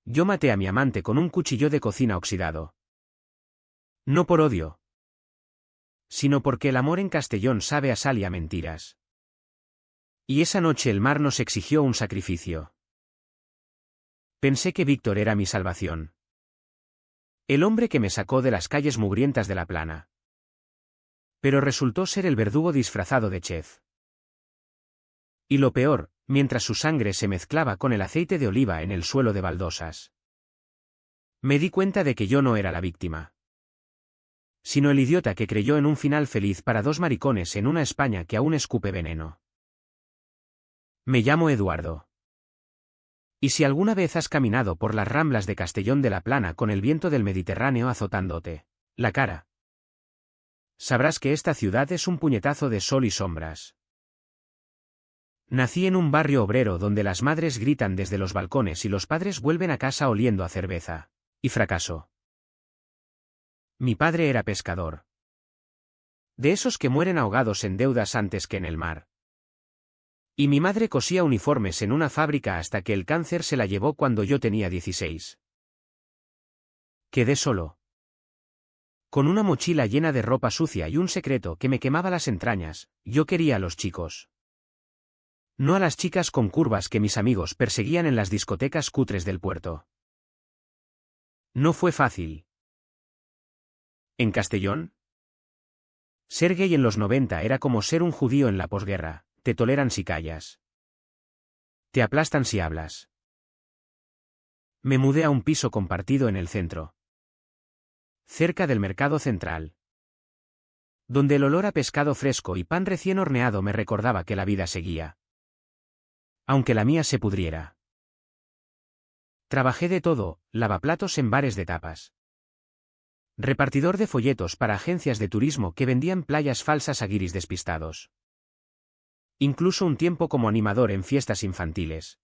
Yo maté a mi amante con un cuchillo de cocina oxidado. No por odio, sino porque el amor en Castellón sabe a sal y a mentiras. Y esa noche el mar nos exigió un sacrificio. Pensé que Víctor era mi salvación. El hombre que me sacó de las calles mugrientas de La Plana. Pero resultó ser el verdugo disfrazado de chef. Y lo peor, mientras su sangre se mezclaba con el aceite de oliva en el suelo de baldosas. Me di cuenta de que yo no era la víctima, sino el idiota que creyó en un final feliz para dos maricones en una España que aún escupe veneno. Me llamo Eduardo. Y si alguna vez has caminado por las ramblas de Castellón de la Plana con el viento del Mediterráneo azotándote la cara, sabrás que esta ciudad es un puñetazo de sol y sombras. Nací en un barrio obrero donde las madres gritan desde los balcones y los padres vuelven a casa oliendo a cerveza y fracaso. Mi padre era pescador. De esos que mueren ahogados en deudas antes que en el mar. Y mi madre cosía uniformes en una fábrica hasta que el cáncer se la llevó cuando yo tenía 16. Quedé solo. Con una mochila llena de ropa sucia y un secreto que me quemaba las entrañas, yo quería a los chicos. No a las chicas con curvas que mis amigos perseguían en las discotecas cutres del puerto. No fue fácil. ¿En Castellón? Ser gay en los 90 era como ser un judío en la posguerra, te toleran si callas. Te aplastan si hablas. Me mudé a un piso compartido en el centro. Cerca del mercado central. Donde el olor a pescado fresco y pan recién horneado me recordaba que la vida seguía. Aunque la mía se pudriera. Trabajé de todo, lavaplatos en bares de tapas. Repartidor de folletos para agencias de turismo que vendían playas falsas a guiris despistados. Incluso un tiempo como animador en fiestas infantiles.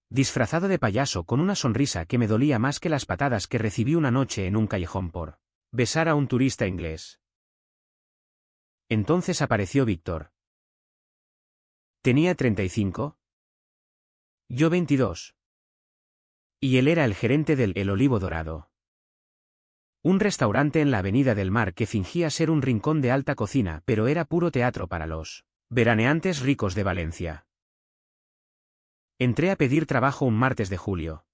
Disfrazado de payaso con una sonrisa que me dolía más que las patadas que recibí una noche en un callejón por besar a un turista inglés. Entonces apareció Víctor. Tenía 35. Yo 22. Y él era el gerente del El Olivo Dorado. Un restaurante en la Avenida del Mar que fingía ser un rincón de alta cocina, pero era puro teatro para los veraneantes ricos de Valencia. Entré a pedir trabajo un martes de julio.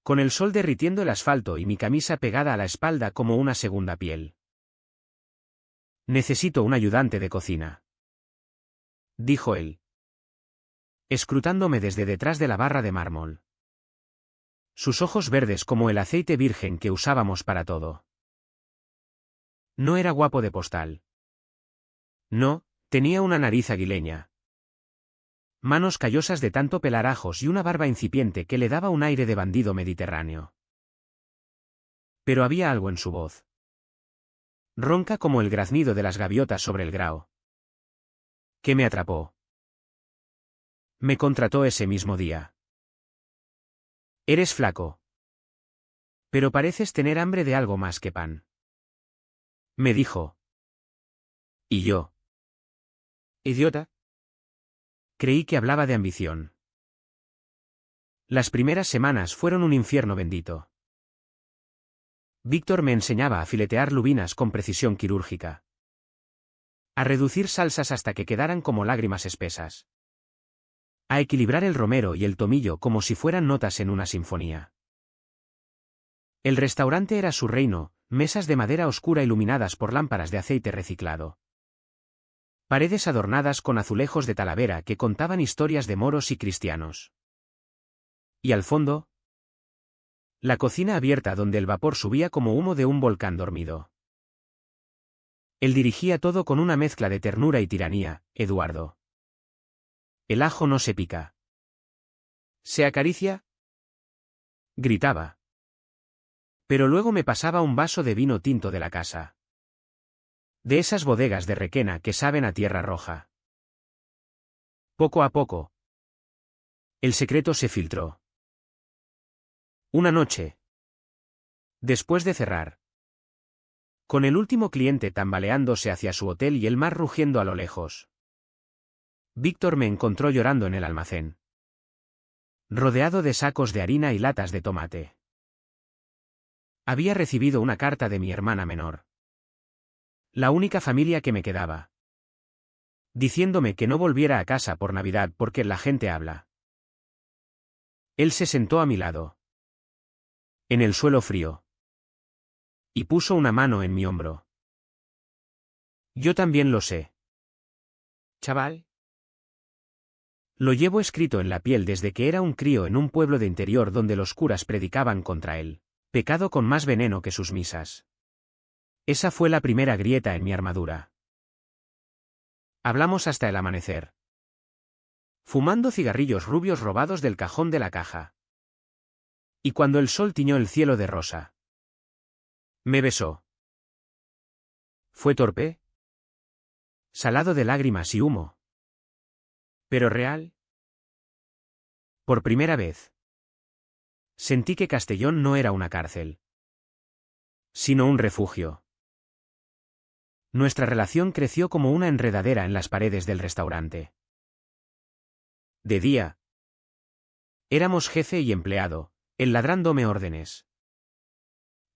Con el sol derritiendo el asfalto y mi camisa pegada a la espalda como una segunda piel. Necesito un ayudante de cocina, dijo él, escrutándome desde detrás de la barra de mármol. Sus ojos verdes como el aceite virgen que usábamos para todo. No era guapo de postal. No, tenía una nariz aguileña. Manos callosas de tanto pelar ajos y una barba incipiente que le daba un aire de bandido mediterráneo. Pero había algo en su voz. Ronca como el graznido de las gaviotas sobre el grao. Que me atrapó. Me contrató ese mismo día. Eres flaco. Pero pareces tener hambre de algo más que pan. Me dijo. ¿Y yo? ¿Idiota? Creí que hablaba de ambición. Las primeras semanas fueron un infierno bendito. Víctor me enseñaba a filetear lubinas con precisión quirúrgica. A reducir salsas hasta que quedaran como lágrimas espesas. A equilibrar el romero y el tomillo como si fueran notas en una sinfonía. El restaurante era su reino, mesas de madera oscura iluminadas por lámparas de aceite reciclado. Paredes adornadas con azulejos de Talavera que contaban historias de moros y cristianos. Y al fondo, la cocina abierta donde el vapor subía como humo de un volcán dormido. Él dirigía todo con una mezcla de ternura y tiranía, Eduardo. El ajo no se pica. ¿Se acaricia? Gritaba. Pero luego me pasaba un vaso de vino tinto de la casa. De esas bodegas de Requena que saben a tierra roja. Poco a poco, el secreto se filtró. Una noche, después de cerrar, con el último cliente tambaleándose hacia su hotel y el mar rugiendo a lo lejos, Víctor me encontró llorando en el almacén. rodeado de sacos de harina y latas de tomate. Había recibido una carta de mi hermana menor. La única familia que me quedaba. Diciéndome que no volviera a casa por Navidad porque la gente habla. Él se sentó a mi lado. En el suelo frío. Y puso una mano en mi hombro. Yo también lo sé. Chaval. Lo llevo escrito en la piel desde que era un crío en un pueblo de interior donde los curas predicaban contra él. Pecado con más veneno que sus misas. Esa fue la primera grieta en mi armadura. Hablamos hasta el amanecer. Fumando cigarrillos rubios robados del cajón de la caja. Y cuando el sol tiñó el cielo de rosa. Me besó. ¿Fue torpe? Salado de lágrimas y humo. ¿Pero real? Por primera vez. Sentí que Castellón no era una cárcel. Sino un refugio. Nuestra relación creció como una enredadera en las paredes del restaurante. De día. Éramos jefe y empleado, él ladrándome órdenes.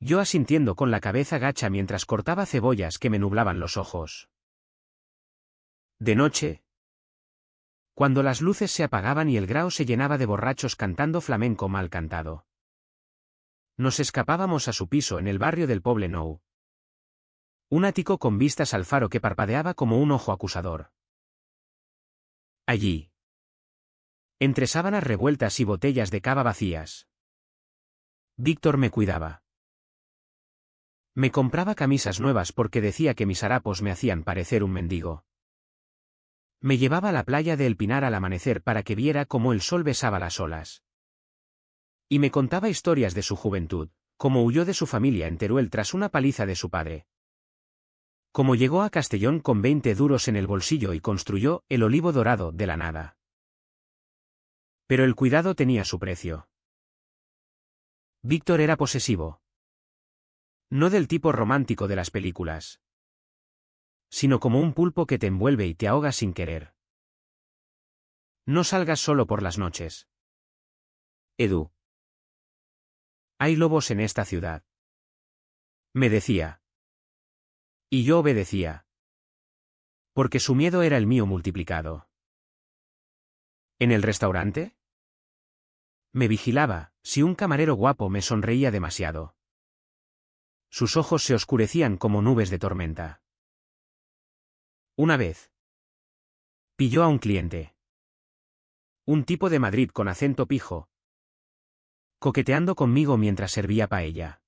Yo asintiendo con la cabeza gacha mientras cortaba cebollas que me nublaban los ojos. De noche. Cuando las luces se apagaban y el grao se llenaba de borrachos cantando flamenco mal cantado. Nos escapábamos a su piso en el barrio del Poble Nou. Un ático con vistas al faro que parpadeaba como un ojo acusador. Allí. Entre sábanas revueltas y botellas de cava vacías. Víctor me cuidaba. Me compraba camisas nuevas porque decía que mis harapos me hacían parecer un mendigo. Me llevaba a la playa de El Pinar al amanecer para que viera cómo el sol besaba las olas. Y me contaba historias de su juventud, cómo huyó de su familia en Teruel tras una paliza de su padre. Cómo llegó a Castellón con 20 duros en el bolsillo y construyó el Olivo Dorado de la nada. Pero el cuidado tenía su precio. Víctor era posesivo. No del tipo romántico de las películas. Sino como un pulpo que te envuelve y te ahoga sin querer. No salgas solo por las noches. Edu. Hay lobos en esta ciudad. Me decía. Y yo obedecía. Porque su miedo era el mío multiplicado. ¿En el restaurante? Me vigilaba, si un camarero guapo me sonreía demasiado. Sus ojos se oscurecían como nubes de tormenta. Una vez. Pilló a un cliente. Un tipo de Madrid con acento pijo. Coqueteando conmigo mientras servía paella.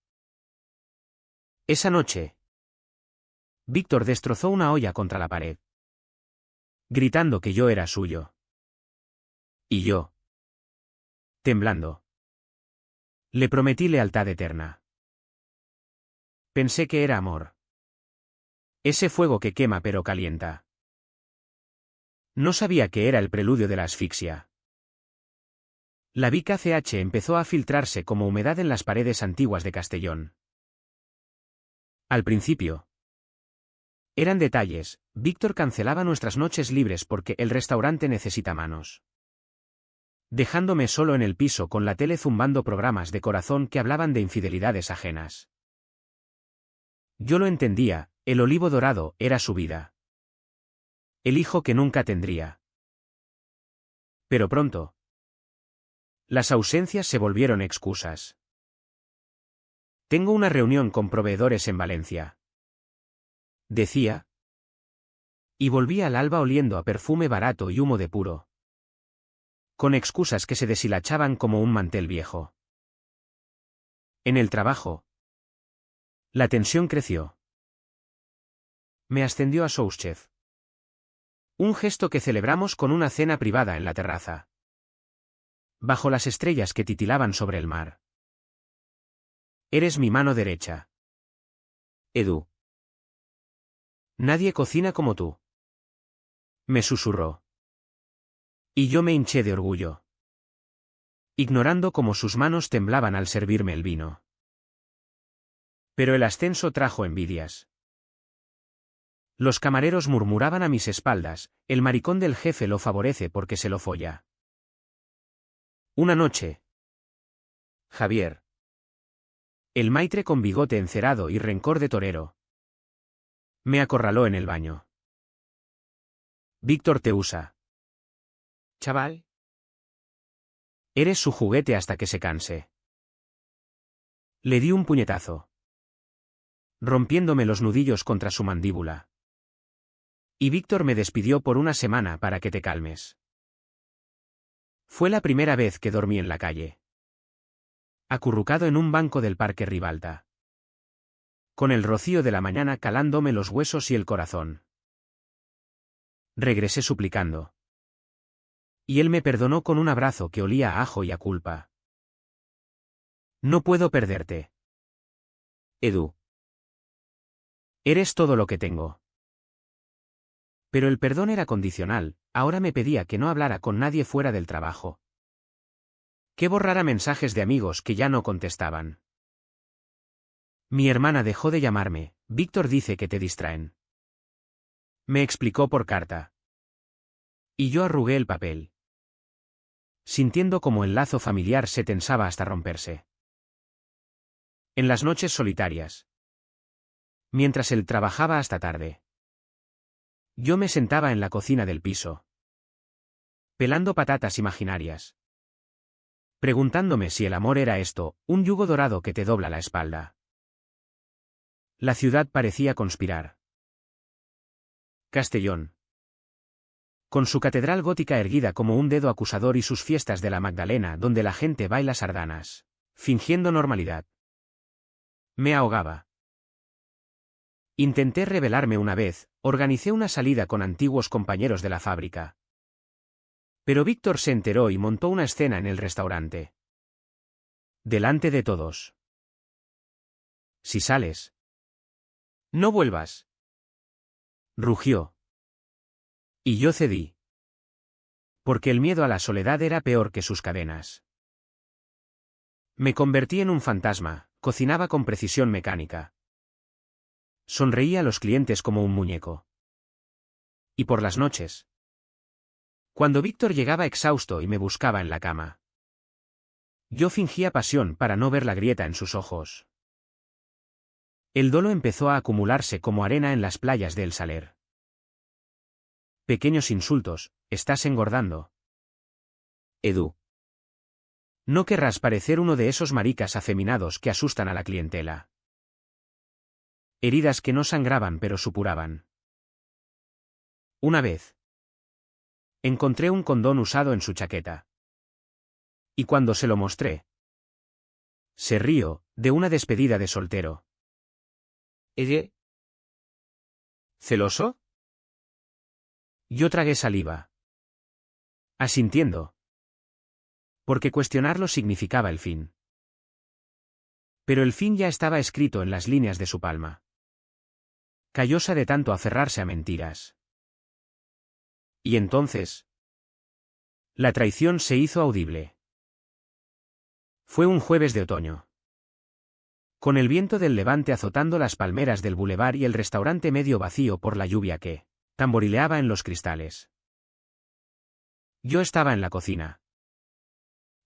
Esa noche. Víctor destrozó una olla contra la pared. Gritando que yo era suyo. Y yo. Temblando. Le prometí lealtad eterna. Pensé que era amor. Ese fuego que quema pero calienta. No sabía que era el preludio de la asfixia. La Vic ACH empezó a filtrarse como humedad en las paredes antiguas de Castellón. Al principio. Eran detalles, Víctor cancelaba nuestras noches libres porque el restaurante necesita manos. Dejándome solo en el piso con la tele zumbando programas de corazón que hablaban de infidelidades ajenas. Yo lo entendía, el Olivo Dorado era su vida. El hijo que nunca tendría. Pero pronto. Las ausencias se volvieron excusas. Tengo una reunión con proveedores en Valencia. Decía. Y volvía al alba oliendo a perfume barato y humo de puro. Con excusas que se deshilachaban como un mantel viejo. En el trabajo. La tensión creció. Me ascendió a souschef. Un gesto que celebramos con una cena privada en la terraza. Bajo las estrellas que titilaban sobre el mar. Eres mi mano derecha. Edu. Nadie cocina como tú. Me susurró. Y yo me hinché de orgullo. Ignorando cómo sus manos temblaban al servirme el vino. Pero el ascenso trajo envidias. Los camareros murmuraban a mis espaldas, el maricón del jefe lo favorece porque se lo folla. Una noche. Javier. El maitre con bigote encerado y rencor de torero. Me acorraló en el baño. Víctor te usa. Chaval. Eres su juguete hasta que se canse. Le di un puñetazo, rompiéndome los nudillos contra su mandíbula. Y Víctor me despidió por una semana para que te calmes. Fue la primera vez que dormí en la calle. Acurrucado en un banco del Parque Ribalta. Con el rocío de la mañana calándome los huesos y el corazón. Regresé suplicando. Y él me perdonó con un abrazo que olía a ajo y a culpa. No puedo perderte. Edu. Eres todo lo que tengo. Pero el perdón era condicional, ahora me pedía que no hablara con nadie fuera del trabajo. Que borrara mensajes de amigos que ya no contestaban. Mi hermana dejó de llamarme, Víctor dice que te distraen. Me explicó por carta. Y yo arrugué el papel, sintiendo como el lazo familiar se tensaba hasta romperse. En las noches solitarias. Mientras él trabajaba hasta tarde. Yo me sentaba en la cocina del piso. Pelando patatas imaginarias. Preguntándome si el amor era esto, un yugo dorado que te dobla la espalda. La ciudad parecía conspirar. Castellón. Con su catedral gótica erguida como un dedo acusador y sus fiestas de la Magdalena donde la gente baila sardanas, fingiendo normalidad. Me ahogaba. Intenté rebelarme una vez, organicé una salida con antiguos compañeros de la fábrica. Pero Víctor se enteró y montó una escena en el restaurante. Delante de todos. Si sales. No vuelvas. Rugió. Y yo cedí. Porque el miedo a la soledad era peor que sus cadenas. Me convertí en un fantasma, cocinaba con precisión mecánica. Sonreía a los clientes como un muñeco. Y por las noches. Cuando Víctor llegaba exhausto y me buscaba en la cama. Yo fingía pasión para no ver la grieta en sus ojos. El dolo empezó a acumularse como arena en las playas de El Saler. Pequeños insultos, estás engordando. Edu. No querrás parecer uno de esos maricas afeminados que asustan a la clientela. Heridas que no sangraban pero supuraban. Una vez. Encontré un condón usado en su chaqueta. Y cuando se lo mostré. Se rió, de una despedida de soltero. ¿Ella? ¿Celoso? Yo tragué saliva. Asintiendo. Porque cuestionarlo significaba el fin. Pero el fin ya estaba escrito en las líneas de su palma. Callosa de tanto aferrarse a mentiras. Y entonces. La traición se hizo audible. Fue un jueves de otoño. Con el viento del levante azotando las palmeras del bulevar y el restaurante medio vacío por la lluvia que tamborileaba en los cristales. Yo estaba en la cocina.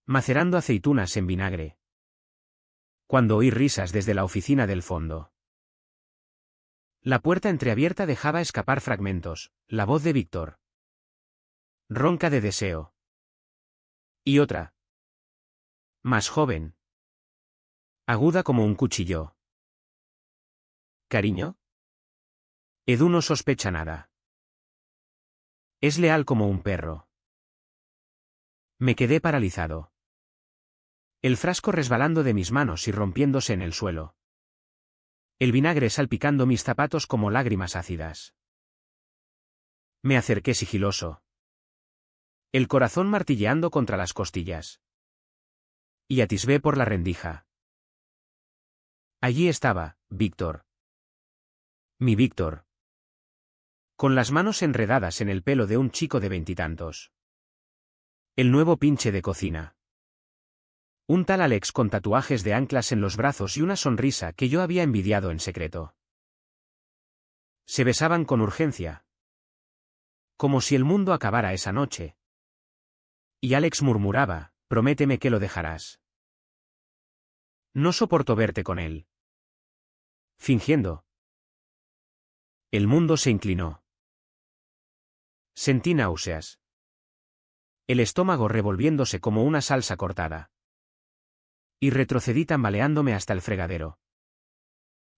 Macerando aceitunas en vinagre. Cuando oí risas desde la oficina del fondo. La puerta entreabierta dejaba escapar fragmentos, la voz de Víctor. Ronca de deseo. Y otra. Más joven. Aguda como un cuchillo. ¿Cariño? Edu no sospecha nada. Es leal como un perro. Me quedé paralizado. El frasco resbalando de mis manos y rompiéndose en el suelo. El vinagre salpicando mis zapatos como lágrimas ácidas. Me acerqué sigiloso. El corazón martilleando contra las costillas. Y atisbé por la rendija. Allí estaba, Víctor. Mi Víctor. Con las manos enredadas en el pelo de un chico de 20 y tantos. El nuevo pinche de cocina. Un tal Alex con tatuajes de anclas en los brazos y una sonrisa que yo había envidiado en secreto. Se besaban con urgencia. Como si el mundo acabara esa noche. Y Alex murmuraba, Prométeme que lo dejarás. No soporto verte con él. Fingiendo. El mundo se inclinó. Sentí náuseas. El estómago revolviéndose como una salsa cortada. Y retrocedí tambaleándome hasta el fregadero,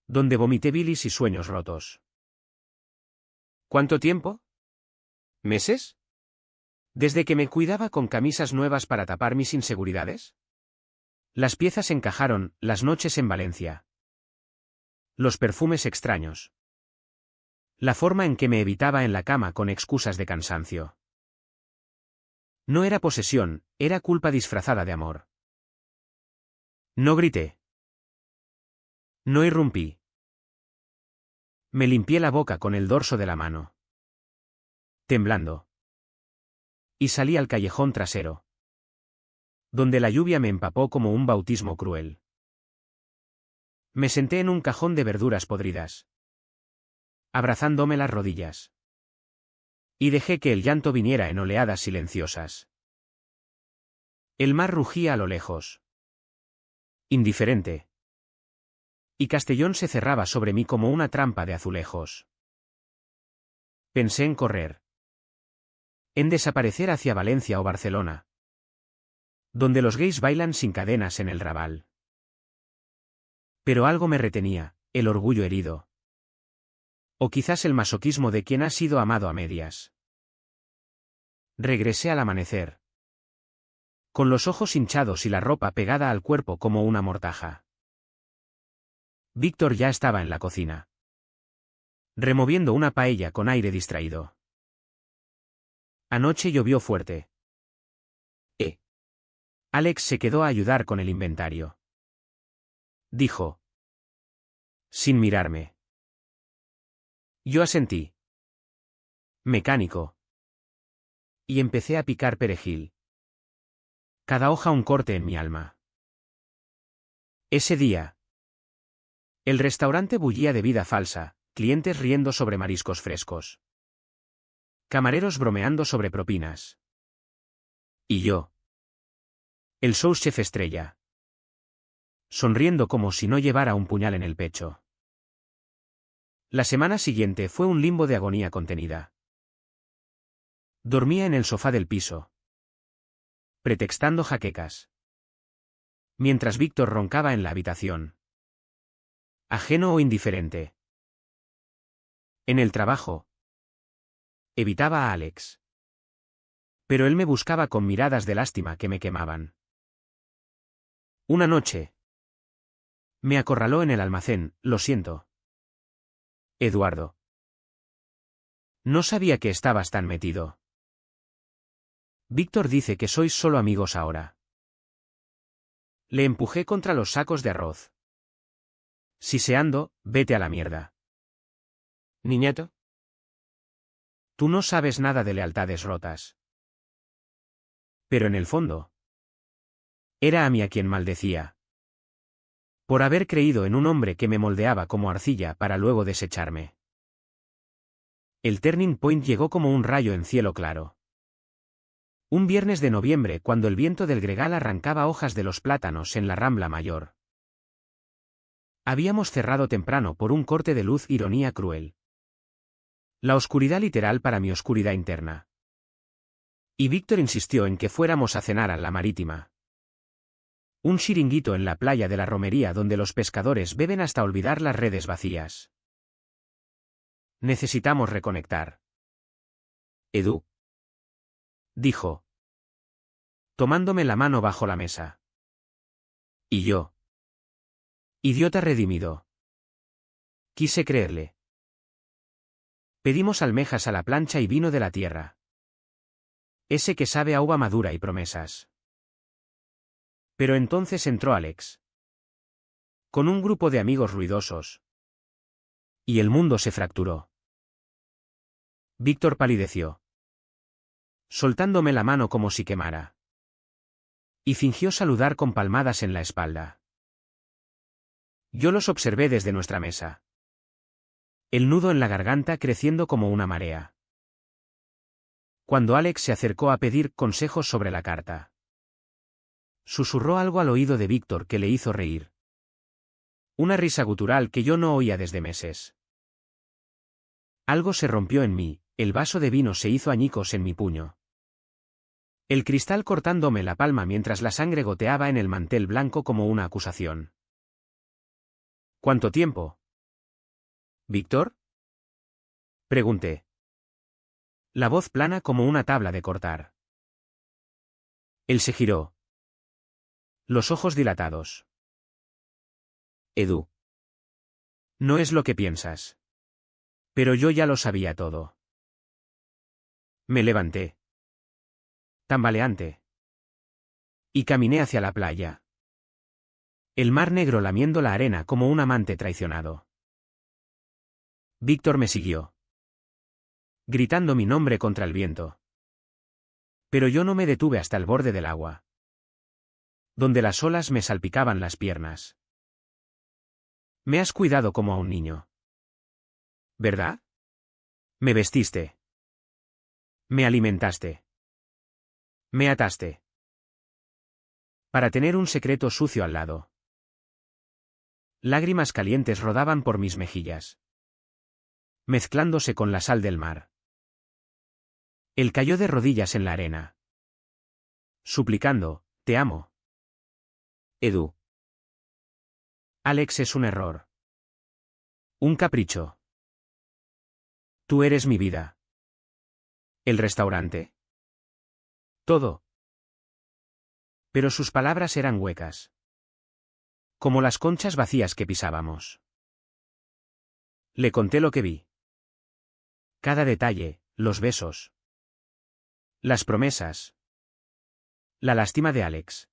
donde vomité bilis y sueños rotos. ¿Cuánto tiempo? ¿Meses? ¿Desde que me cuidaba con camisas nuevas para tapar mis inseguridades? Las piezas encajaron, las noches en Valencia. Los perfumes extraños. La forma en que me evitaba en la cama con excusas de cansancio. No era posesión, era culpa disfrazada de amor. No grité. No irrumpí. Me limpié la boca con el dorso de la mano, temblando. Y salí al callejón trasero, donde la lluvia me empapó como un bautismo cruel. Me senté en un cajón de verduras podridas, abrazándome las rodillas. Y dejé que el llanto viniera en oleadas silenciosas. El mar rugía a lo lejos, indiferente. Y Castellón se cerraba sobre mí como una trampa de azulejos. Pensé en correr. En desaparecer hacia Valencia o Barcelona, donde los gays bailan sin cadenas en el Raval. Pero algo me retenía, el orgullo herido. O quizás el masoquismo de quien ha sido amado a medias. Regresé al amanecer, con los ojos hinchados y la ropa pegada al cuerpo como una mortaja. Víctor ya estaba en la cocina, removiendo una paella con aire distraído. Anoche llovió fuerte. Alex se quedó a ayudar con el inventario. Dijo, sin mirarme. Yo asentí. Mecánico. Y empecé a picar perejil. Cada hoja un corte en mi alma. Ese día, el restaurante bullía de vida falsa, clientes riendo sobre mariscos frescos. Camareros bromeando sobre propinas. Y yo, el sous chef estrella, sonriendo como si no llevara un puñal en el pecho. La semana siguiente fue un limbo de agonía contenida. Dormía en el sofá del piso, pretextando jaquecas, mientras Víctor roncaba en la habitación. Ajeno o indiferente. En el trabajo, evitaba a Alex. Pero él me buscaba con miradas de lástima que me quemaban. Una noche, me acorraló en el almacén, lo siento, Eduardo. No sabía que estabas tan metido. Víctor dice que sois solo amigos ahora. Le empujé contra los sacos de arroz. Siseando, vete a la mierda. Niñato. Tú no sabes nada de lealtades rotas. Pero en el fondo, era a mí a quien maldecía. Por haber creído en un hombre que me moldeaba como arcilla para luego desecharme. El turning point llegó como un rayo en cielo claro. Un viernes de noviembre cuando el viento del gregal arrancaba hojas de los plátanos en la Rambla Mayor. Habíamos cerrado temprano por un corte de luz, ironía cruel. La oscuridad literal para mi oscuridad interna. Y Víctor insistió en que fuéramos a cenar a la Marítima. Un chiringuito en la playa de la Romería donde los pescadores beben hasta olvidar las redes vacías. Necesitamos reconectar. Edu. Dijo, tomándome la mano bajo la mesa. Y yo. Idiota redimido. Quise creerle. Pedimos almejas a la plancha y vino de la tierra. Ese que sabe a uva madura y promesas. Pero entonces entró Alex. Con un grupo de amigos ruidosos. Y el mundo se fracturó. Víctor palideció, soltándome la mano como si quemara. Y fingió saludar con palmadas en la espalda. Yo los observé desde nuestra mesa. El nudo en la garganta creciendo como una marea. Cuando Alex se acercó a pedir consejos sobre la carta. Susurró algo al oído de Víctor que le hizo reír. Una risa gutural que yo no oía desde meses. Algo se rompió en mí, el vaso de vino se hizo añicos en mi puño. El cristal cortándome la palma mientras la sangre goteaba en el mantel blanco como una acusación. ¿Cuánto tiempo? ¿Víctor? Pregunté. La voz plana como una tabla de cortar. Él se giró. Los ojos dilatados. Edu. No es lo que piensas. Pero yo ya lo sabía todo. Me levanté. Tambaleante. Y caminé hacia la playa. El mar negro lamiendo la arena como un amante traicionado. Víctor me siguió. Gritando mi nombre contra el viento. Pero yo no me detuve hasta el borde del agua. Donde las olas me salpicaban las piernas. Me has cuidado como a un niño. ¿Verdad? Me vestiste. Me alimentaste. Me ataste. Para tener un secreto sucio al lado. Lágrimas calientes rodaban por mis mejillas. Mezclándose con la sal del mar. Él cayó de rodillas en la arena. Suplicando, te amo. Edu. Alex es un error. Un capricho. Tú eres mi vida. El restaurante. Todo. Pero sus palabras eran huecas. Como las conchas vacías que pisábamos. Le conté lo que vi. Cada detalle, los besos. Las promesas. La lástima de Alex.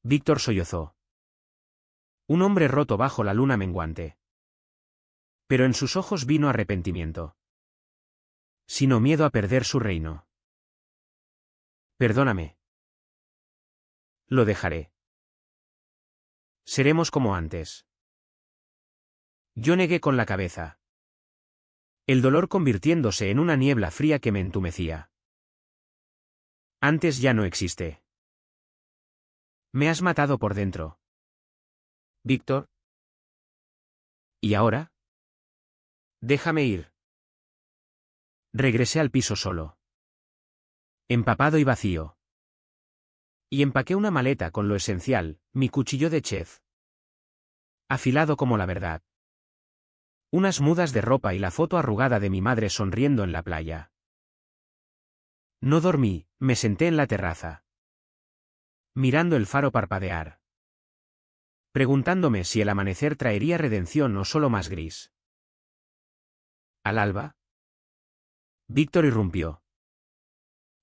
Víctor sollozó. Un hombre roto bajo la luna menguante. Pero en sus ojos vino arrepentimiento. Sino miedo a perder su reino. Perdóname. Lo dejaré. Seremos como antes. Yo negué con la cabeza. El dolor convirtiéndose en una niebla fría que me entumecía. Antes ya no existe. Me has matado por dentro. Víctor. ¿Y ahora? Déjame ir. Regresé al piso solo. Empapado y vacío. Y empaqué una maleta con lo esencial, mi cuchillo de chef. Afilado como la verdad. Unas mudas de ropa y la foto arrugada de mi madre sonriendo en la playa. No dormí, me senté en la terraza. Mirando el faro parpadear. Preguntándome si el amanecer traería redención o solo más gris. Al alba. Víctor irrumpió.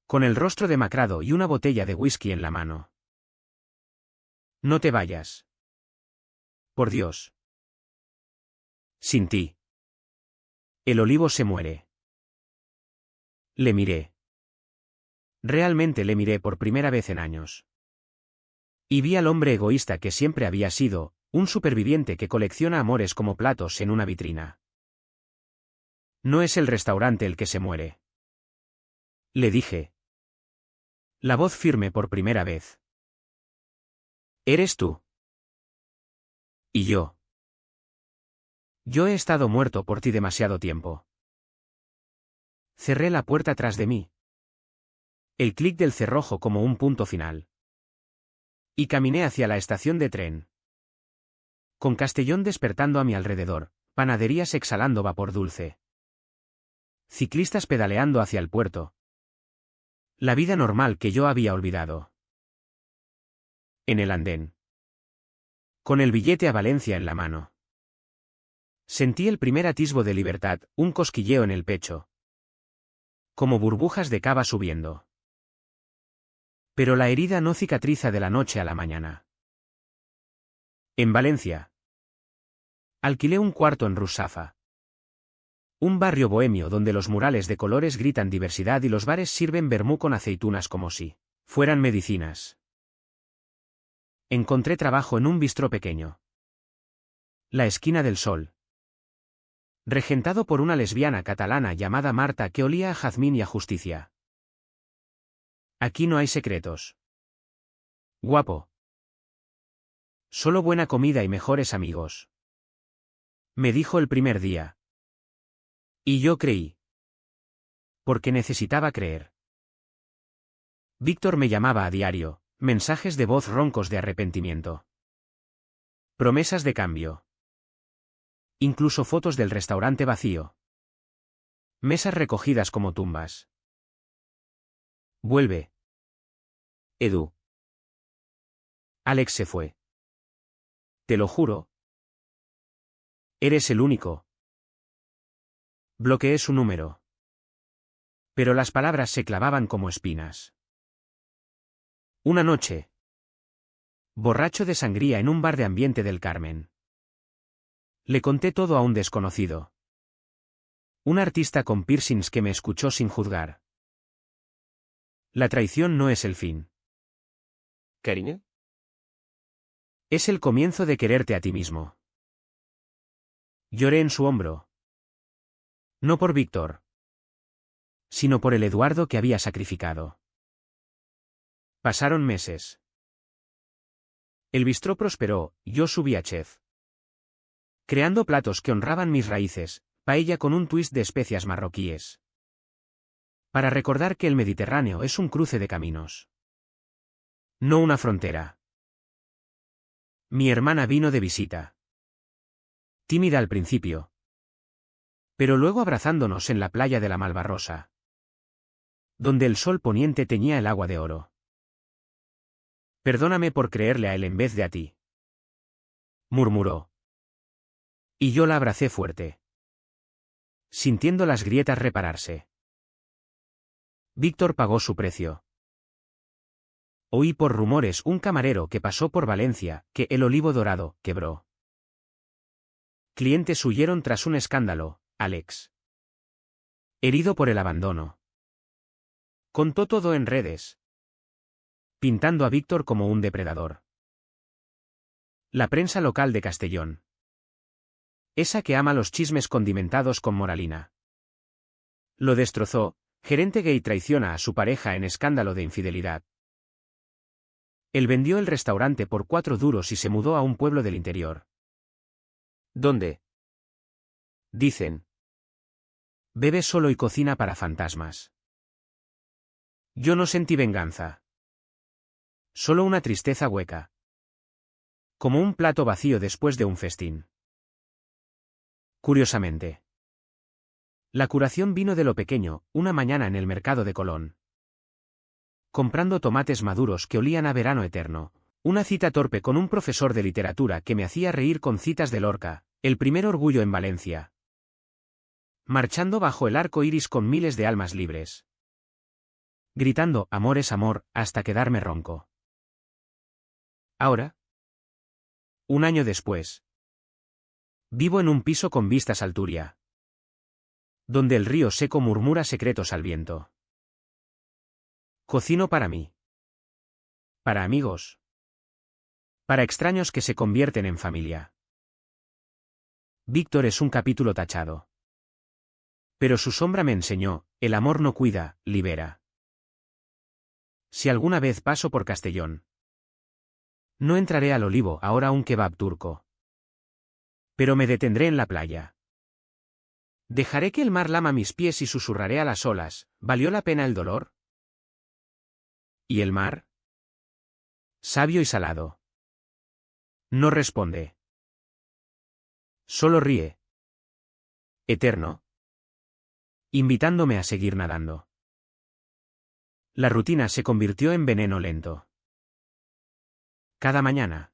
Con el rostro demacrado y una botella de whisky en la mano. No te vayas. Por Dios. Sin ti. El olivo se muere. Le miré. Realmente le miré por primera vez en años. Y vi al hombre egoísta que siempre había sido, un superviviente que colecciona amores como platos en una vitrina. No es el restaurante el que se muere. Le dije. La voz firme por primera vez. Eres tú. Y yo. Yo he estado muerto por ti demasiado tiempo. Cerré la puerta tras de mí. El clic del cerrojo como un punto final. Y caminé hacia la estación de tren. Con Castellón despertando a mi alrededor, panaderías exhalando vapor dulce. Ciclistas pedaleando hacia el puerto. La vida normal que yo había olvidado. En el andén. Con el billete a Valencia en la mano. Sentí el primer atisbo de libertad, un cosquilleo en el pecho. Como burbujas de cava subiendo. Pero la herida no cicatriza de la noche a la mañana. En Valencia. Alquilé un cuarto en Russafa. Un barrio bohemio donde los murales de colores gritan diversidad y los bares sirven vermú con aceitunas como si fueran medicinas. Encontré trabajo en un bistró pequeño. La Esquina del Sol. Regentado por una lesbiana catalana llamada Marta que olía a jazmín y a justicia. Aquí no hay secretos. Guapo. Solo buena comida y mejores amigos. Me dijo el primer día. Y yo creí. Porque necesitaba creer. Víctor me llamaba a diario, mensajes de voz roncos de arrepentimiento. Promesas de cambio. Incluso fotos del restaurante vacío. Mesas recogidas como tumbas. Vuelve. Edu. Alex se fue. Te lo juro. Eres el único. Bloqueé su número. Pero las palabras se clavaban como espinas. Una noche. Borracho de sangría en un bar de ambiente del Carmen. Le conté todo a un desconocido. Un artista con piercings que me escuchó sin juzgar. La traición no es el fin. ¿Karine? Es el comienzo de quererte a ti mismo. Lloré en su hombro. No por Víctor, sino por el Eduardo que había sacrificado. Pasaron meses. El bistró prosperó, yo subí a chef. Creando platos que honraban mis raíces, paella con un twist de especias marroquíes. Para recordar que el Mediterráneo es un cruce de caminos. No una frontera. Mi hermana vino de visita. Tímida al principio. Pero luego abrazándonos en la playa de la Malvarrosa. Donde el sol poniente teñía el agua de oro. Perdóname por creerle a él en vez de a ti. Murmuró. Y yo la abracé fuerte. Sintiendo las grietas repararse. Víctor pagó su precio. Oí por rumores un camarero que pasó por Valencia, que el Olivo Dorado quebró. Clientes huyeron tras un escándalo, Alex. Herido por el abandono. Contó todo en redes. Pintando a Víctor como un depredador. La prensa local de Castellón. Esa que ama los chismes condimentados con moralina. Lo destrozó, gerente gay traiciona a su pareja en escándalo de infidelidad. Él vendió el restaurante por 4 duros y se mudó a un pueblo del interior. ¿Dónde? Dicen. Bebe solo y cocina para fantasmas. Yo no sentí venganza. Solo una tristeza hueca. Como un plato vacío después de un festín. Curiosamente. La curación vino de lo pequeño, una mañana en el mercado de Colón. Comprando tomates maduros que olían a verano eterno, una cita torpe con un profesor de literatura que me hacía reír con citas de Lorca, el primer orgullo en Valencia. Marchando bajo el arco iris con miles de almas libres. Gritando, amor es amor, hasta quedarme ronco. Ahora. Un año después. Vivo en un piso con vistas al Turia. Donde el río seco murmura secretos al viento. Cocino para mí. Para amigos. Para extraños que se convierten en familia. Víctor es un capítulo tachado. Pero su sombra me enseñó, el amor no cuida, libera. Si alguna vez paso por Castellón. No entraré al Olivo ahora un kebab turco. Pero me detendré en la playa. Dejaré que el mar lama mis pies y susurraré a las olas, ¿valió la pena el dolor? ¿Y el mar? Sabio y salado. No responde. Solo ríe. Eterno. Invitándome a seguir nadando. La rutina se convirtió en veneno lento. Cada mañana.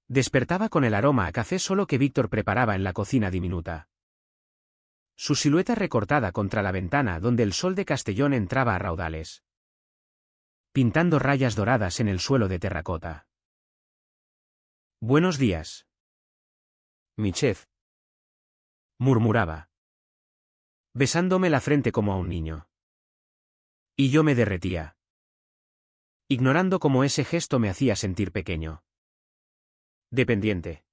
Despertaba con el aroma a café solo que Víctor preparaba en la cocina diminuta. Su silueta recortada contra la ventana donde el sol de Castellón entraba a raudales. Pintando rayas doradas en el suelo de terracota. Buenos días. Mi chef. Murmuraba. Besándome la frente como a un niño. Y yo me derretía. Ignorando cómo ese gesto me hacía sentir pequeño. Dependiente.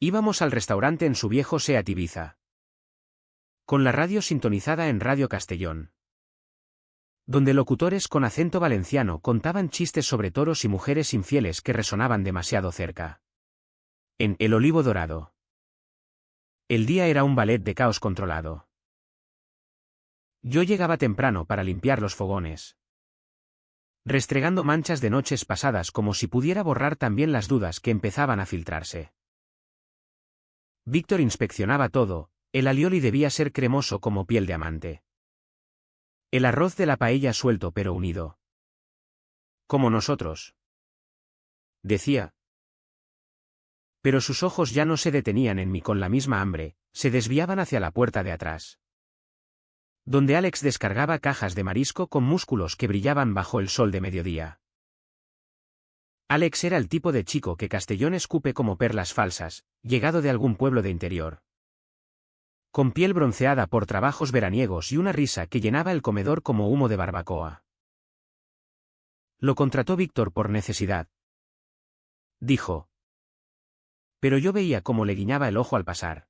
Íbamos al restaurante en su viejo Seat Ibiza. Con la radio sintonizada en Radio Castellón. donde locutores con acento valenciano contaban chistes sobre toros y mujeres infieles que resonaban demasiado cerca. En El Olivo Dorado. El día era un ballet de caos controlado. Yo llegaba temprano para limpiar los fogones, restregando manchas de noches pasadas como si pudiera borrar también las dudas que empezaban a filtrarse. Víctor inspeccionaba todo, el alioli debía ser cremoso como piel de amante. El arroz de la paella suelto pero unido. Como nosotros, decía. Pero sus ojos ya no se detenían en mí con la misma hambre, se desviaban hacia la puerta de atrás, donde Alex descargaba cajas de marisco con músculos que brillaban bajo el sol de mediodía. Alex era el tipo de chico que Castellón escupe como perlas falsas, llegado de algún pueblo de interior, con piel bronceada por trabajos veraniegos y una risa que llenaba el comedor como humo de barbacoa. Lo contrató Víctor por necesidad, dijo. Pero yo veía cómo le guiñaba el ojo al pasar.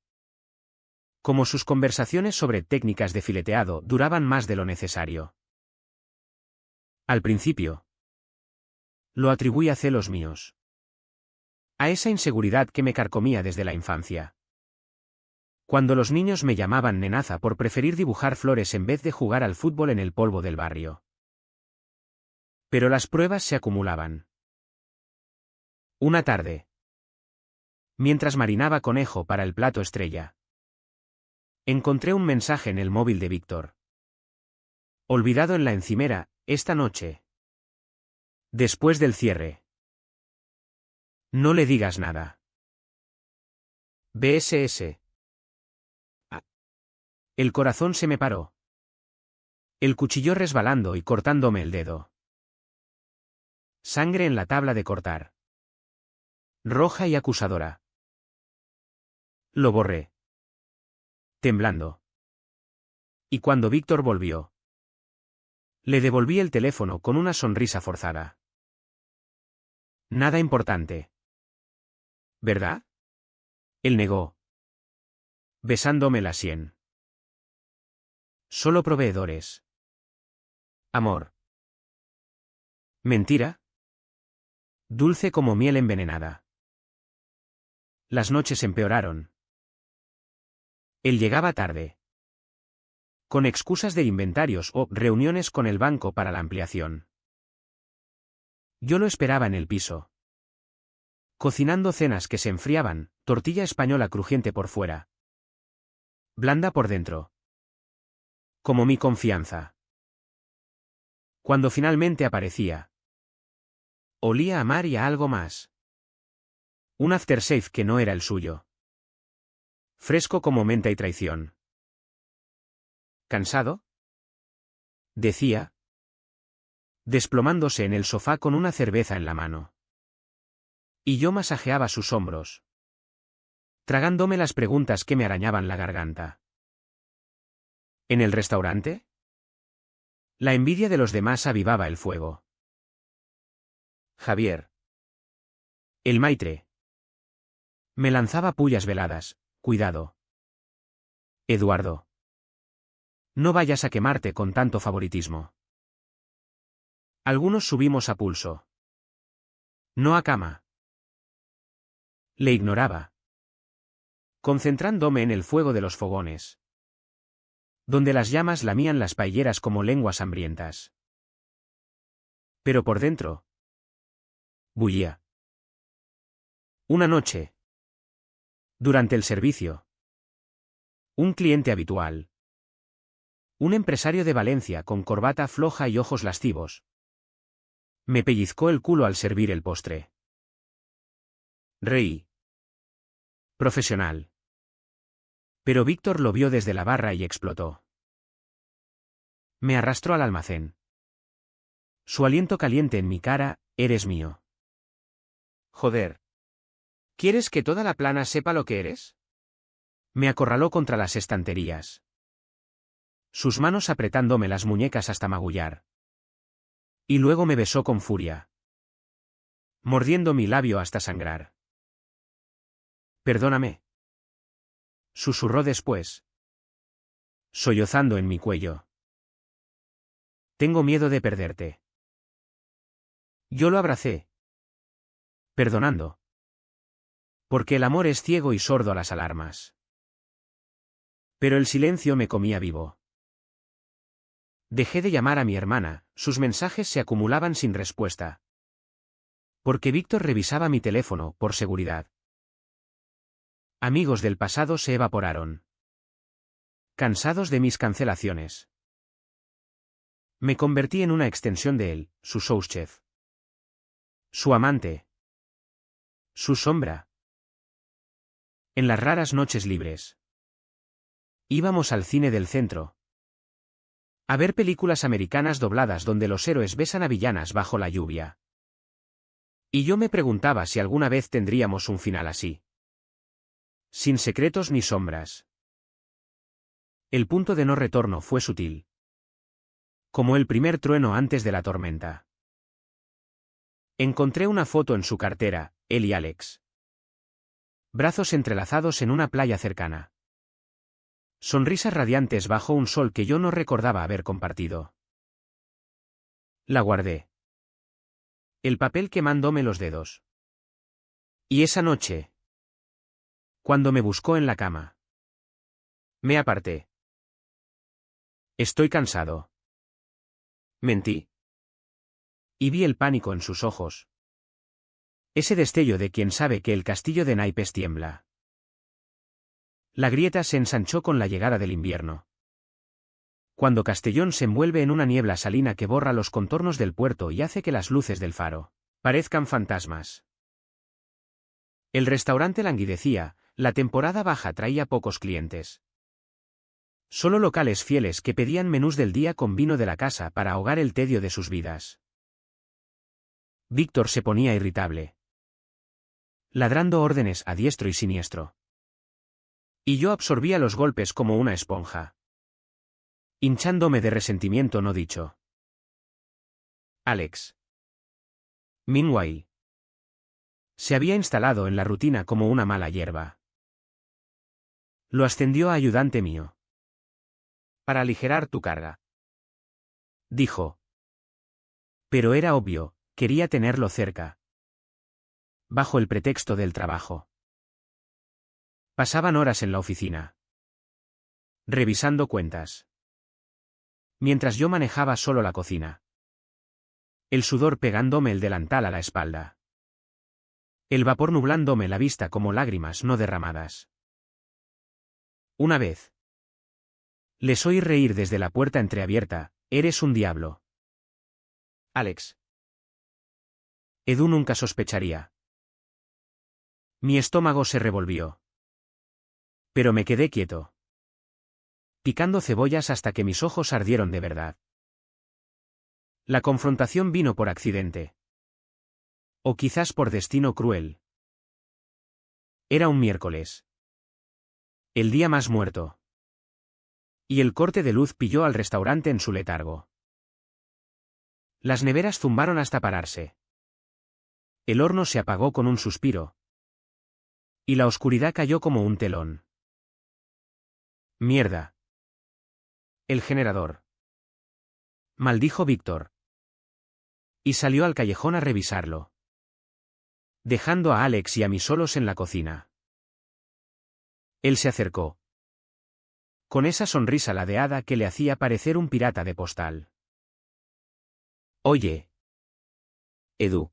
Como sus conversaciones sobre técnicas de fileteado duraban más de lo necesario. Al principio, lo atribuí a celos míos, a esa inseguridad que me carcomía desde la infancia. Cuando los niños me llamaban nenaza por preferir dibujar flores en vez de jugar al fútbol en el polvo del barrio. Pero las pruebas se acumulaban. Una tarde, mientras marinaba conejo para el plato estrella, encontré un mensaje en el móvil de Víctor. Olvidado en la encimera, esta noche. Después del cierre. No le digas nada. BSS. El corazón se me paró. El cuchillo resbalando y cortándome el dedo. Sangre en la tabla de cortar. Roja y acusadora. Lo borré, temblando. Y cuando Víctor volvió, le devolví el teléfono con una sonrisa forzada. Nada importante, ¿verdad? Él negó, besándome la sien. Solo proveedores. Amor. Mentira. Dulce como miel envenenada. Las noches empeoraron. Él llegaba tarde, con excusas de inventarios o reuniones con el banco para la ampliación. Yo lo esperaba en el piso, cocinando cenas que se enfriaban, tortilla española crujiente por fuera, blanda por dentro. Como mi confianza. Cuando finalmente aparecía, olía a mar y a algo más. Un aftershave que no era el suyo. Fresco como menta y traición. ¿Cansado?, decía, desplomándose en el sofá con una cerveza en la mano. Y yo masajeaba sus hombros, tragándome las preguntas que me arañaban la garganta. ¿En el restaurante? La envidia de los demás avivaba el fuego. Javier. El maitre. Me lanzaba pullas veladas, cuidado. Eduardo. No vayas a quemarte con tanto favoritismo. Algunos subimos a pulso. No a cama. Le ignoraba, concentrándome en el fuego de los fogones, donde las llamas lamían las paelleras como lenguas hambrientas. Pero por dentro, bullía. Una noche, durante el servicio, un cliente habitual, un empresario de Valencia con corbata floja y ojos lascivos, me pellizcó el culo al servir el postre. Reí. Profesional. Pero Víctor lo vio desde la barra y explotó. Me arrastró al almacén. Su aliento caliente en mi cara, eres mío. Joder. ¿Quieres que toda la plana sepa lo que eres? Me acorraló contra las estanterías, sus manos apretándome las muñecas hasta magullar. Y luego me besó con furia, mordiendo mi labio hasta sangrar. Perdóname, susurró después, sollozando en mi cuello. Tengo miedo de perderte. Yo lo abracé, perdonando. Porque el amor es ciego y sordo a las alarmas. Pero el silencio me comía vivo. Dejé de llamar a mi hermana, sus mensajes se acumulaban sin respuesta. Porque Víctor revisaba mi teléfono, por seguridad. Amigos del pasado se evaporaron. Cansados de mis cancelaciones. Me convertí en una extensión de él, su souschef. Su amante. Su sombra. En las raras noches libres. Íbamos al cine del centro. A ver películas americanas dobladas donde los héroes besan a villanas bajo la lluvia. Y yo me preguntaba si alguna vez tendríamos un final así. Sin secretos ni sombras. El punto de no retorno fue sutil. Como el primer trueno antes de la tormenta. Encontré una foto en su cartera, él y Alex. Brazos entrelazados en una playa cercana. Sonrisas radiantes bajo un sol que yo no recordaba haber compartido. La guardé. El papel quemándome los dedos. Y esa noche, cuando me buscó en la cama, me aparté. Estoy cansado. Mentí. Y vi el pánico en sus ojos. Ese destello de quien sabe que el castillo de naipes tiembla. La grieta se ensanchó con la llegada del invierno. Cuando Castellón se envuelve en una niebla salina que borra los contornos del puerto y hace que las luces del faro parezcan fantasmas. El restaurante languidecía, la temporada baja traía pocos clientes. Solo locales fieles que pedían menús del día con vino de la casa para ahogar el tedio de sus vidas. Víctor se ponía irritable. Ladrando órdenes a diestro y siniestro. Y yo absorbía los golpes como una esponja. Hinchándome de resentimiento no dicho. Alex. Meanwhile. Se había instalado en la rutina como una mala hierba. Lo ascendió a ayudante mío. Para aligerar tu carga. Dijo. Pero era obvio, quería tenerlo cerca. Bajo el pretexto del trabajo. Pasaban horas en la oficina. Revisando cuentas. Mientras yo manejaba solo la cocina. El sudor pegándome el delantal a la espalda. El vapor nublándome la vista como lágrimas no derramadas. Una vez. Les oí reír desde la puerta entreabierta, eres un diablo. Alex. Edu nunca sospecharía. Mi estómago se revolvió. Pero me quedé quieto. Picando cebollas hasta que mis ojos ardieron de verdad. La confrontación vino por accidente. O quizás por destino cruel. Era un miércoles. El día más muerto. Y el corte de luz pilló al restaurante en su letargo. Las neveras zumbaron hasta pararse. El horno se apagó con un suspiro. Y la oscuridad cayó como un telón. Mierda. El generador. Maldijo Víctor. Y salió al callejón a revisarlo. Dejando a Alex y a mí solos en la cocina. Él se acercó. Con esa sonrisa ladeada que le hacía parecer un pirata de postal. Oye. Edu.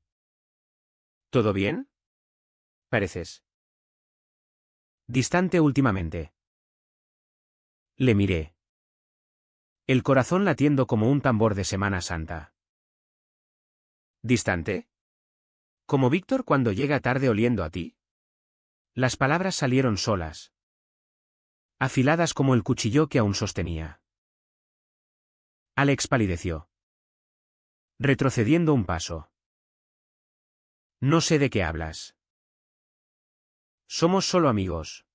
¿Todo bien? Pareces. Distante últimamente. Le miré. El corazón latiendo como un tambor de Semana Santa. ¿Distante? ¿Como Víctor cuando llega tarde oliendo a ti? Las palabras salieron solas. Afiladas como el cuchillo que aún sostenía. Alex palideció. Retrocediendo un paso. No sé de qué hablas. Somos solo amigos.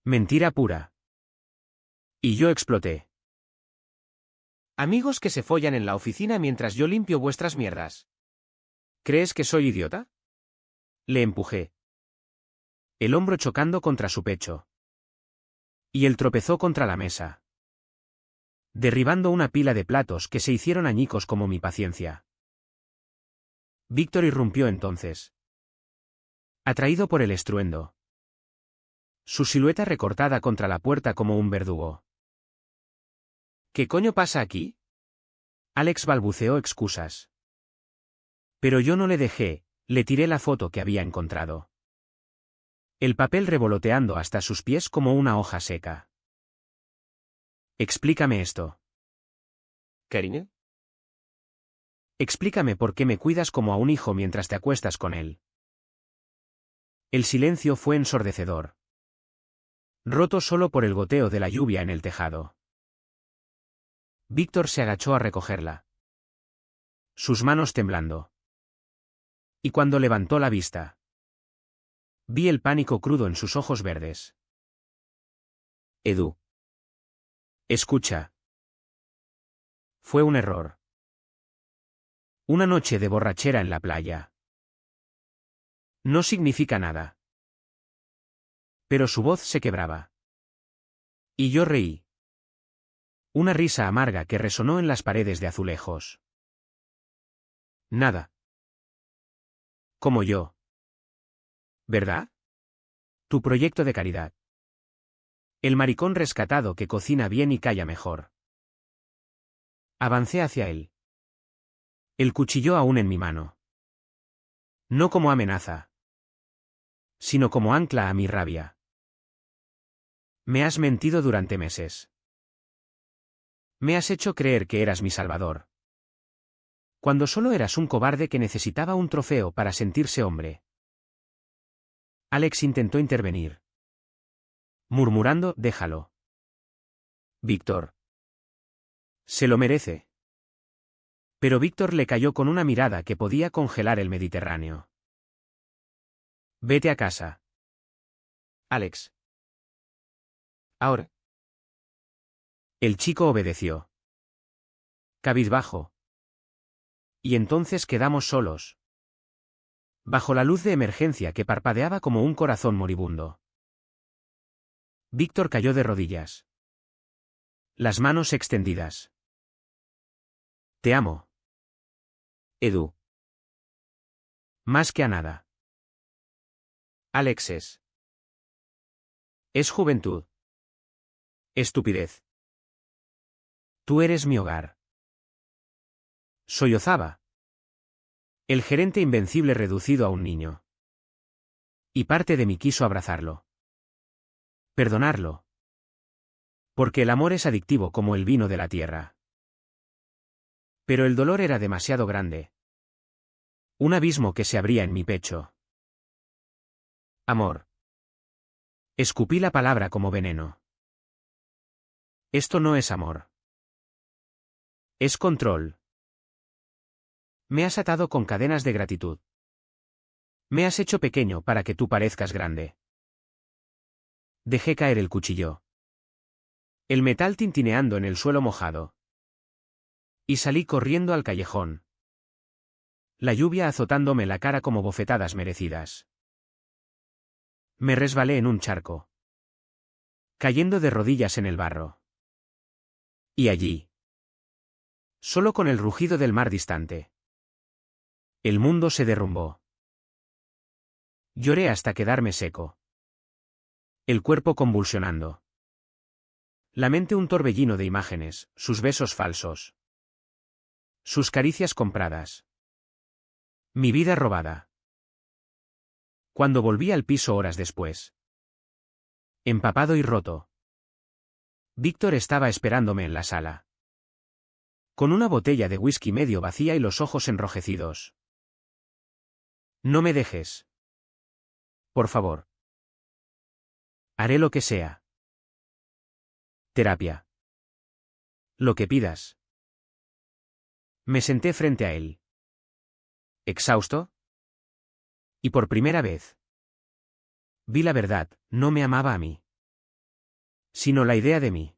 Mentira pura. Y yo exploté. Amigos que se follan en la oficina mientras yo limpio vuestras mierdas. ¿Crees que soy idiota? Le empujé. El hombro chocando contra su pecho. Y él tropezó contra la mesa. derribando una pila de platos que se hicieron añicos como mi paciencia. Víctor irrumpió entonces, atraído por el estruendo. Su silueta recortada contra la puerta como un verdugo. ¿Qué coño pasa aquí? Alex balbuceó excusas. Pero yo no le dejé, le tiré la foto que había encontrado. El papel revoloteando hasta sus pies como una hoja seca. Explícame esto. ¿Cariño? Explícame por qué me cuidas como a un hijo mientras te acuestas con él. El silencio fue ensordecedor. Roto solo por el goteo de la lluvia en el tejado. Víctor se agachó a recogerla. Sus manos temblando. Y cuando levantó la vista, vi el pánico crudo en sus ojos verdes. Edu. Escucha. Fue un error. Una noche de borrachera en la playa. No significa nada. Pero su voz se quebraba. Y yo reí. Una risa amarga que resonó en las paredes de azulejos. Nada. Como yo. ¿Verdad? Tu proyecto de caridad. El maricón rescatado que cocina bien y calla mejor. Avancé hacia él. El cuchillo aún en mi mano. No como amenaza, sino como ancla a mi rabia. Me has mentido durante meses. Me has hecho creer que eras mi salvador. Cuando solo eras un cobarde que necesitaba un trofeo para sentirse hombre. Alex intentó intervenir. Murmurando, déjalo. Víctor. Se lo merece. Pero Víctor le cayó con una mirada que podía congelar el Mediterráneo. Vete a casa. Alex. Ahora. El chico obedeció. Cabizbajo. Y entonces quedamos solos. Bajo la luz de emergencia que parpadeaba como un corazón moribundo. Víctor cayó de rodillas. Las manos extendidas. Te amo. Edu. Más que a nada. Alex es. Es juventud. Estupidez. Tú eres mi hogar. Sollozaba. El gerente invencible reducido a un niño. Y parte de mí quiso abrazarlo. Perdonarlo. Porque el amor es adictivo como el vino de la tierra. Pero el dolor era demasiado grande. Un abismo que se abría en mi pecho. Amor. Escupí la palabra como veneno. Esto no es amor. Es control. Me has atado con cadenas de gratitud. Me has hecho pequeño para que tú parezcas grande. Dejé caer el cuchillo. El metal tintineando en el suelo mojado. Y salí corriendo al callejón. La lluvia azotándome la cara como bofetadas merecidas. Me resbalé en un charco. Cayendo de rodillas en el barro. Y allí. Solo con el rugido del mar distante. El mundo se derrumbó. Lloré hasta quedarme seco. El cuerpo convulsionando. La mente un torbellino de imágenes, sus besos falsos. Sus caricias compradas. Mi vida robada. Cuando volví al piso horas después. Empapado y roto. Víctor estaba esperándome en la sala. Con una botella de whisky medio vacía y los ojos enrojecidos. No me dejes. Por favor. Haré lo que sea. Terapia. Lo que pidas. Me senté frente a él. ¿Exhausto? Y por primera vez. Vi la verdad, no me amaba a mí. Sino la idea de mí.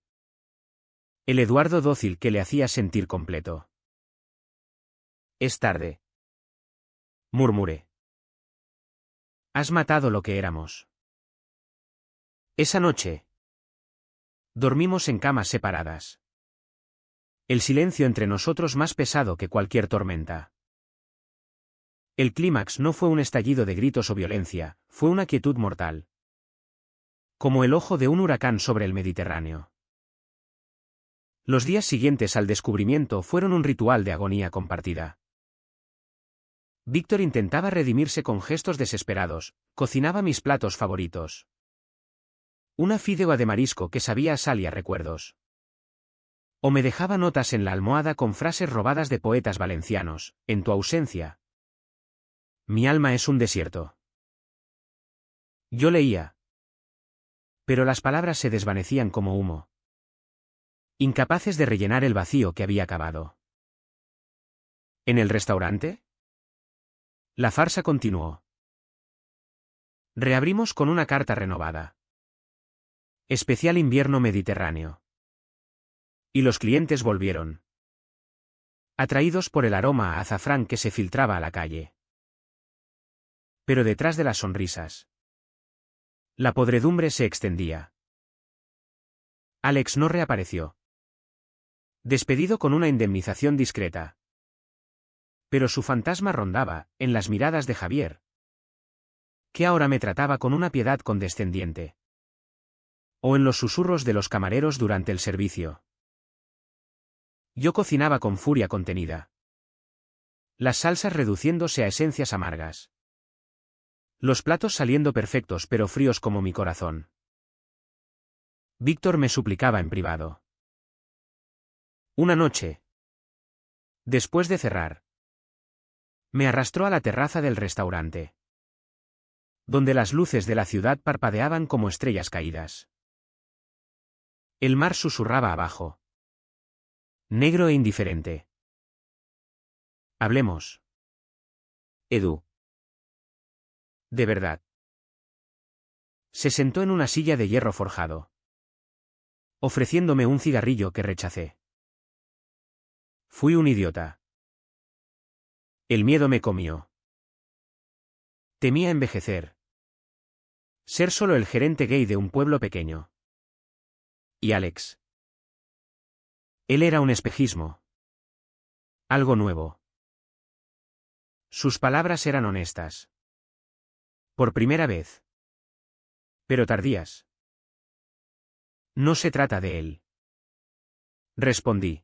El Eduardo dócil que le hacía sentir completo. Es tarde. Murmuré. Has matado lo que éramos. Esa noche. Dormimos en camas separadas. El silencio entre nosotros más pesado que cualquier tormenta. El clímax no fue un estallido de gritos o violencia, fue una quietud mortal. Como el ojo de un huracán sobre el Mediterráneo. Los días siguientes al descubrimiento fueron un ritual de agonía compartida. Víctor intentaba redimirse con gestos desesperados, cocinaba mis platos favoritos. Una fideuá de marisco que sabía a sal y a recuerdos. O me dejaba notas en la almohada con frases robadas de poetas valencianos, en tu ausencia. Mi alma es un desierto. Yo leía. Pero las palabras se desvanecían como humo. Incapaces de rellenar el vacío que había cavado. ¿En el restaurante? La farsa continuó. Reabrimos con una carta renovada. Especial invierno mediterráneo. Y los clientes volvieron. Atraídos por el aroma a azafrán que se filtraba a la calle. Pero detrás de las sonrisas. La podredumbre se extendía. Alex no reapareció. Despedido con una indemnización discreta. Pero su fantasma rondaba, en las miradas de Javier. Que ahora me trataba con una piedad condescendiente. O en los susurros de los camareros durante el servicio. Yo cocinaba con furia contenida. Las salsas reduciéndose a esencias amargas. Los platos saliendo perfectos pero fríos como mi corazón. Víctor me suplicaba en privado. Una noche. Después de cerrar. Me arrastró a la terraza del restaurante. Donde las luces de la ciudad parpadeaban como estrellas caídas. El mar susurraba abajo. Negro e indiferente. Hablemos. Edu. De verdad. Se sentó en una silla de hierro forjado. Ofreciéndome un cigarrillo que rechacé. Fui un idiota. El miedo me comió. Temía envejecer. Ser solo el gerente gay de un pueblo pequeño. Y Alex. Él era un espejismo. Algo nuevo. Sus palabras eran honestas. Por primera vez. Pero tardías. No se trata de él. Respondí.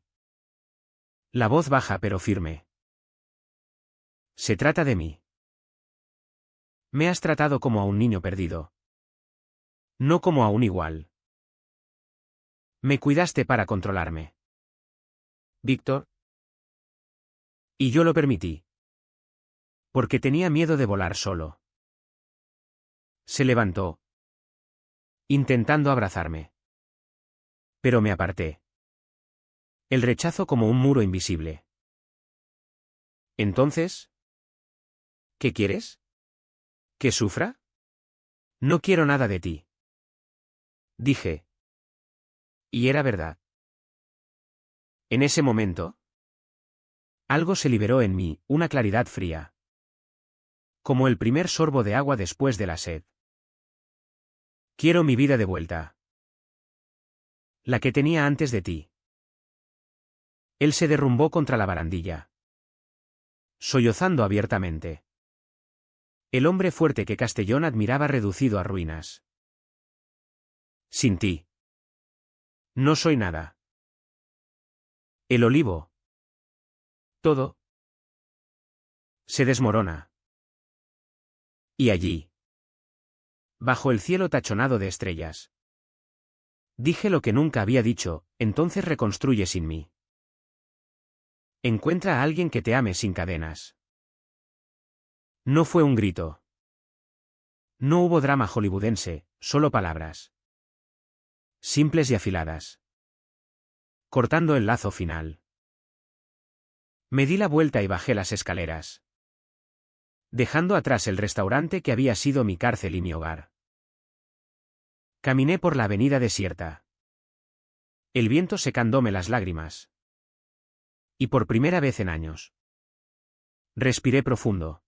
La voz baja pero firme. Se trata de mí. Me has tratado como a un niño perdido. No como a un igual. Me cuidaste para controlarme. Víctor. Y yo lo permití. Porque tenía miedo de volar solo. Se levantó. Intentando abrazarme. Pero me aparté. El rechazo como un muro invisible. Entonces, ¿qué quieres? ¿Que sufra? No quiero nada de ti. Dije. Y era verdad. En ese momento, algo se liberó en mí, una claridad fría. Como el primer sorbo de agua después de la sed. Quiero mi vida de vuelta. La que tenía antes de ti. Él se derrumbó contra la barandilla. Sollozando abiertamente. El hombre fuerte que Castellón admiraba reducido a ruinas. Sin ti. No soy nada. El olivo. Todo. Se desmorona. Y allí. Bajo el cielo tachonado de estrellas. Dije lo que nunca había dicho, entonces reconstruye sin mí. Encuentra a alguien que te ame sin cadenas. No fue un grito. No hubo drama hollywoodense, solo palabras. Simples y afiladas. Cortando el lazo final. Me di la vuelta y bajé las escaleras. Dejando atrás el restaurante que había sido mi cárcel y mi hogar. Caminé por la avenida desierta. El viento secándome las lágrimas. Y por primera vez en años. Respiré profundo.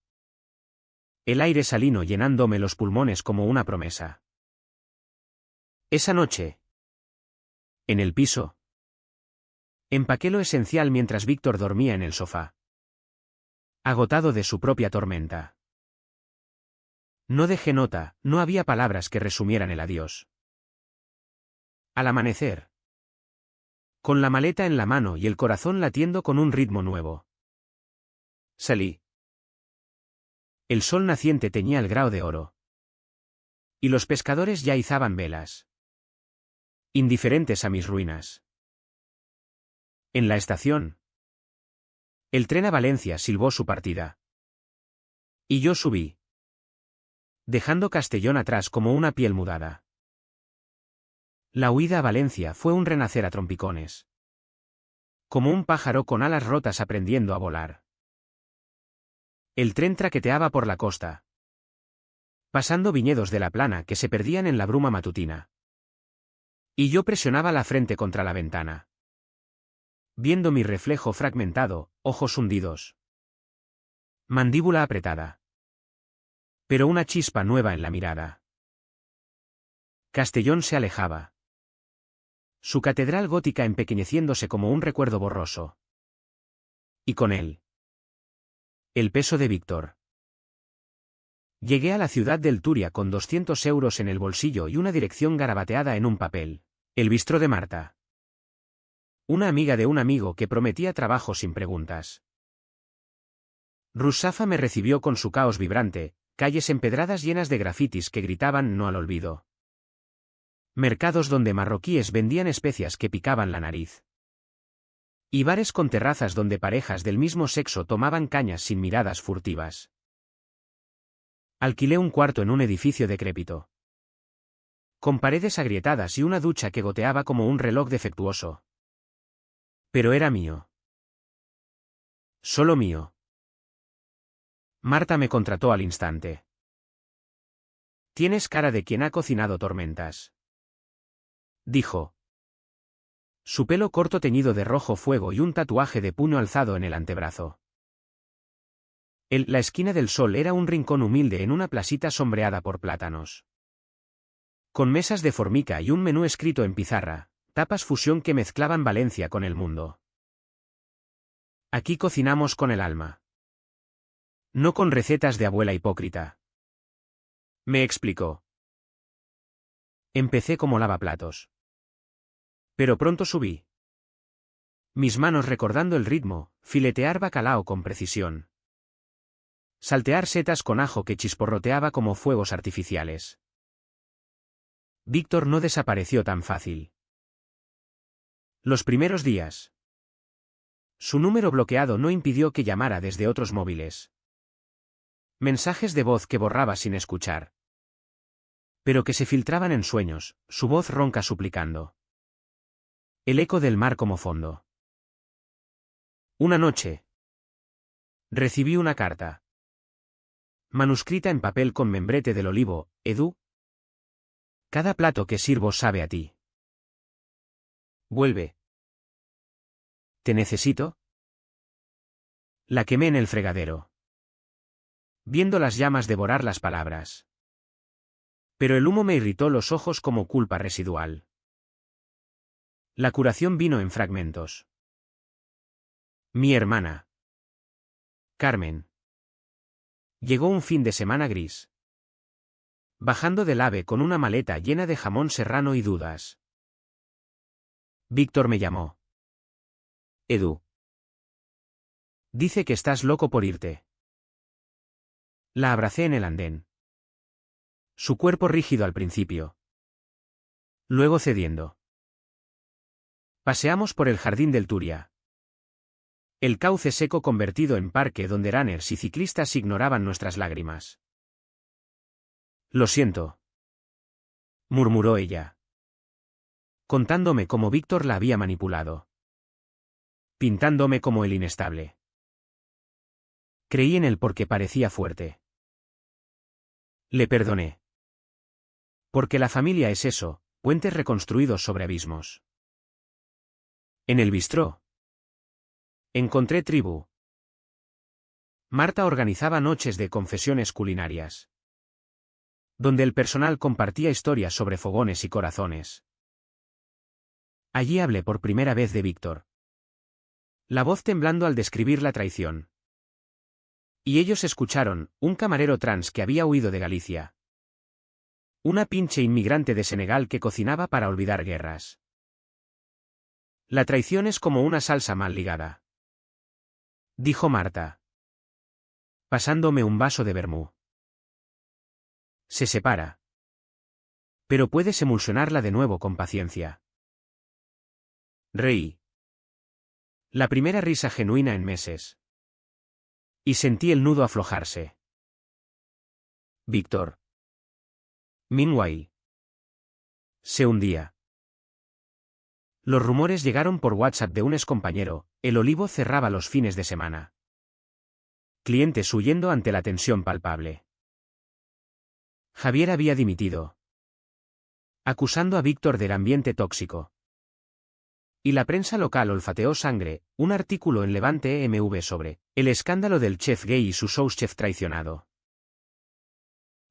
El aire salino llenándome los pulmones como una promesa. Esa noche. En el piso. Empaqué lo esencial mientras Víctor dormía en el sofá, agotado de su propia tormenta. No dejé nota, no había palabras que resumieran el adiós. Al amanecer, con la maleta en la mano y el corazón latiendo con un ritmo nuevo, salí. El sol naciente teñía el grao de oro, y los pescadores ya izaban velas, indiferentes a mis ruinas. En la estación, el tren a Valencia silbó su partida. Y yo subí, dejando Castellón atrás como una piel mudada. La huida a Valencia fue un renacer a trompicones, como un pájaro con alas rotas aprendiendo a volar. El tren traqueteaba por la costa, pasando viñedos de la plana que se perdían en la bruma matutina. Y yo presionaba la frente contra la ventana, viendo mi reflejo fragmentado, ojos hundidos, mandíbula apretada, pero una chispa nueva en la mirada. Castellón se alejaba, su catedral gótica empequeñeciéndose como un recuerdo borroso. Y con él, el peso de Víctor. Llegué a la ciudad del Turia con 200 euros en el bolsillo y una dirección garabateada en un papel. El bistró de Marta. Una amiga de un amigo que prometía trabajo sin preguntas. Rusafa me recibió con su caos vibrante, calles empedradas llenas de grafitis que gritaban no al olvido. Mercados donde marroquíes vendían especias que picaban la nariz. Y bares con terrazas donde parejas del mismo sexo tomaban cañas sin miradas furtivas. Alquilé un cuarto en un edificio decrépito, con paredes agrietadas y una ducha que goteaba como un reloj defectuoso. Pero era mío. Solo mío. Marta me contrató al instante. Tienes cara de quien ha cocinado tormentas, dijo. Su pelo corto teñido de rojo fuego y un tatuaje de puño alzado en el antebrazo. La esquina del sol era un rincón humilde en una placita sombreada por plátanos, con mesas de formica y un menú escrito en pizarra, tapas fusión que mezclaban Valencia con el mundo. Aquí cocinamos con el alma, no con recetas de abuela hipócrita. Me explicó. Empecé como lavaplatos, pero pronto subí. Mis manos recordando el ritmo, filetear bacalao con precisión, saltear setas con ajo que chisporroteaba como fuegos artificiales. Víctor no desapareció tan fácil. Los primeros días, su número bloqueado no impidió que llamara desde otros móviles. Mensajes de voz que borraba sin escuchar, pero que se filtraban en sueños, su voz ronca suplicando. El eco del mar como fondo. Una noche, recibí una carta, manuscrita en papel con membrete del olivo. Edu, cada plato que sirvo sabe a ti. Vuelve. ¿Te necesito? La quemé en el fregadero, viendo las llamas devorar las palabras. Pero el humo me irritó los ojos como culpa residual. La curación vino en fragmentos. Mi hermana, Carmen, llegó un fin de semana gris, bajando del AVE con una maleta llena de jamón serrano y dudas. Víctor me llamó. Edu. Dice que estás loco por irte. La abracé en el andén. Su cuerpo rígido al principio, luego cediendo. Paseamos por el jardín del Turia. El cauce seco convertido en parque donde runners y ciclistas ignoraban nuestras lágrimas. Lo siento, murmuró ella, contándome cómo Víctor la había manipulado, pintándome como el inestable. Creí en él porque parecía fuerte. Le perdoné. Porque la familia es eso, puentes reconstruidos sobre abismos. En el bistró encontré tribu. Marta organizaba noches de confesiones culinarias, donde el personal compartía historias sobre fogones y corazones. Allí hablé por primera vez de Víctor. La voz temblando al describir la traición. Y ellos escucharon, un camarero trans que había huido de Galicia. Una pinche inmigrante de Senegal que cocinaba para olvidar guerras. La traición es como una salsa mal ligada, dijo Marta, pasándome un vaso de vermú. Se separa. Pero puedes emulsionarla de nuevo con paciencia. Reí. La primera risa genuina en meses. Y sentí el nudo aflojarse. Víctor. Meanwhile. Se hundía. Los rumores llegaron por WhatsApp de un excompañero, el Olivo cerraba los fines de semana. Clientes huyendo ante la tensión palpable. Javier había dimitido, acusando a Víctor del ambiente tóxico. Y la prensa local olfateó sangre, un artículo en Levante EMV sobre el escándalo del chef gay y su souschef traicionado.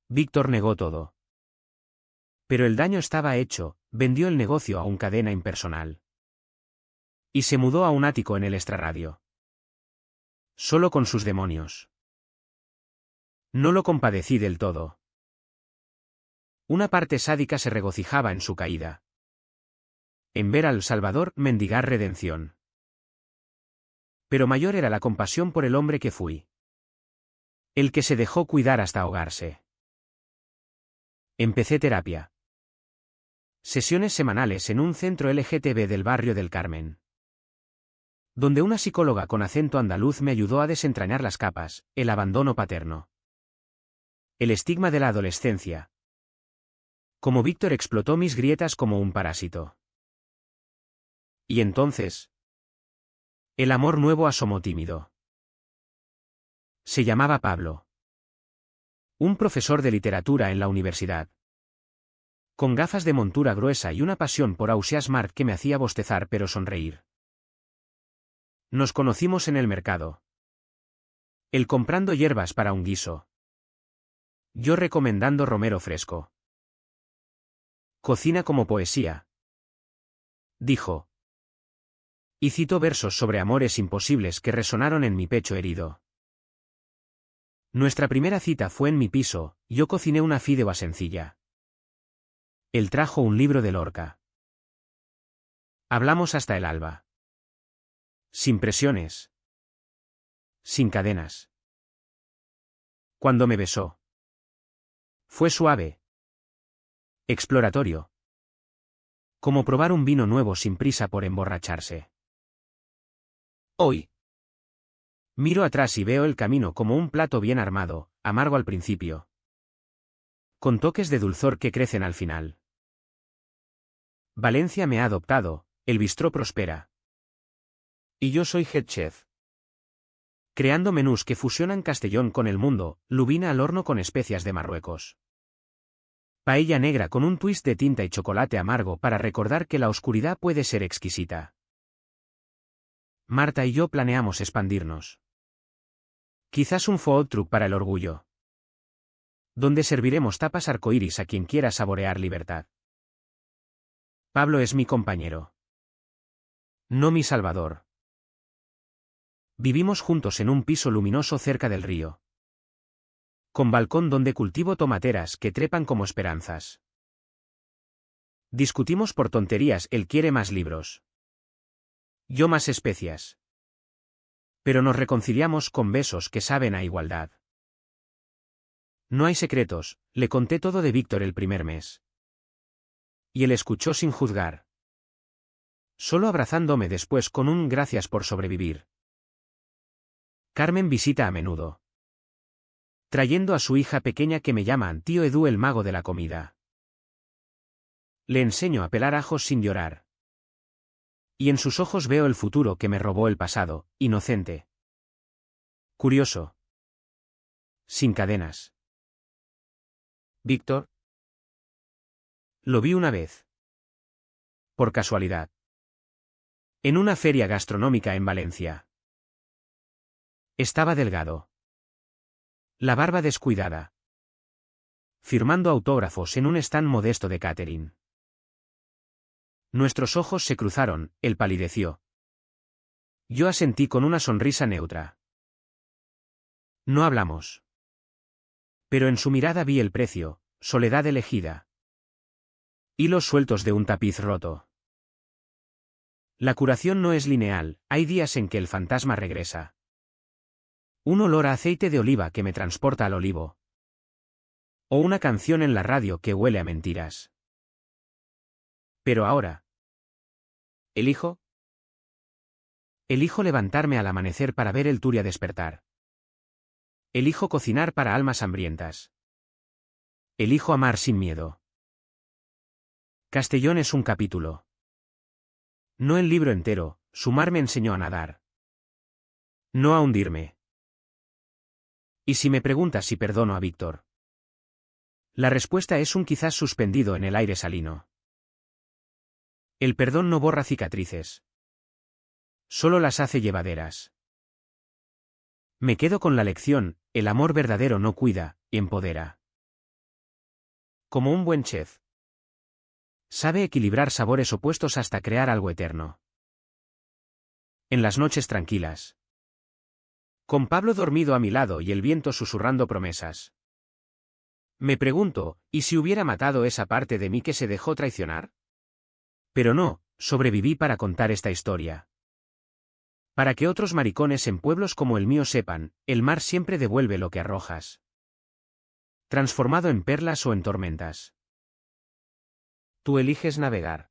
Víctor negó todo. Pero el daño estaba hecho, vendió el negocio a un cadena impersonal. Y se mudó a un ático en el extrarradio. Solo con sus demonios. No lo compadecí del todo. Una parte sádica se regocijaba en su caída. En ver al Salvador mendigar redención. Pero mayor era la compasión por el hombre que fui. El que se dejó cuidar hasta ahogarse. Empecé terapia. Sesiones semanales en un centro LGTB del barrio del Carmen. Donde una psicóloga con acento andaluz me ayudó a desentrañar las capas, el abandono paterno. El estigma de la adolescencia. Como Víctor explotó mis grietas como un parásito. Y entonces, el amor nuevo asomó tímido. Se llamaba Pablo. Un profesor de literatura en la universidad. Con gafas de montura gruesa y una pasión por Ausias Mark que me hacía bostezar pero sonreír. Nos conocimos en el mercado. Él comprando hierbas para un guiso. Yo recomendando romero fresco. Cocina como poesía, dijo. Y citó versos sobre amores imposibles que resonaron en mi pecho herido. Nuestra primera cita fue en mi piso, yo cociné una fideuá sencilla. Él trajo un libro de Lorca. Hablamos hasta el alba. Sin presiones. Sin cadenas. Cuando me besó. Fue suave. Exploratorio. Como probar un vino nuevo sin prisa por emborracharse. Hoy. Miro atrás y veo el camino como un plato bien armado, amargo al principio. Con toques de dulzor que crecen al final. Valencia me ha adoptado, el bistró prospera. Y yo soy head chef. Creando menús que fusionan Castellón con el mundo, lubina al horno con especias de Marruecos. Paella negra con un twist de tinta y chocolate amargo para recordar que la oscuridad puede ser exquisita. Marta y yo planeamos expandirnos. Quizás un food truck para el orgullo. Donde serviremos tapas arcoíris a quien quiera saborear libertad. Pablo es mi compañero. No mi salvador. Vivimos juntos en un piso luminoso cerca del río. Con balcón donde cultivo tomateras que trepan como esperanzas. Discutimos por tonterías, él quiere más libros. Yo más especias. Pero nos reconciliamos con besos que saben a igualdad. No hay secretos, le conté todo de Víctor el primer mes. Y él escuchó sin juzgar. Solo abrazándome después con un gracias por sobrevivir. Carmen visita a menudo. Trayendo a su hija pequeña que me llaman tío Edu el mago de la comida. Le enseño a pelar ajos sin llorar. Y en sus ojos veo el futuro que me robó el pasado, inocente. Curioso. Sin cadenas. Víctor. Lo vi una vez. Por casualidad. En una feria gastronómica en Valencia. Estaba delgado. La barba descuidada. Firmando autógrafos en un stand modesto de catering. Nuestros ojos se cruzaron, él palideció. Yo asentí con una sonrisa neutra. No hablamos. Pero en su mirada vi el precio, soledad elegida. Hilos sueltos de un tapiz roto. La curación no es lineal, hay días en que el fantasma regresa. Un olor a aceite de oliva que me transporta al olivo. O una canción en la radio que huele a mentiras. Pero ahora. ¿Elijo? Elijo levantarme al amanecer para ver el Turia despertar. Elijo cocinar para almas hambrientas. Elijo amar sin miedo. Castellón es un capítulo. No el libro entero, su mar me enseñó a nadar. No a hundirme. ¿Y si me preguntas si perdono a Víctor? La respuesta es un quizás suspendido en el aire salino. El perdón no borra cicatrices. Solo las hace llevaderas. Me quedo con la lección, el amor verdadero no cuida, empodera. Como un buen chef. Sabe equilibrar sabores opuestos hasta crear algo eterno. En las noches tranquilas. Con Pablo dormido a mi lado y el viento susurrando promesas. Me pregunto, ¿y si hubiera matado esa parte de mí que se dejó traicionar? Pero no, sobreviví para contar esta historia. Para que otros maricones en pueblos como el mío sepan, el mar siempre devuelve lo que arrojas. Transformado en perlas o en tormentas. Tú eliges navegar.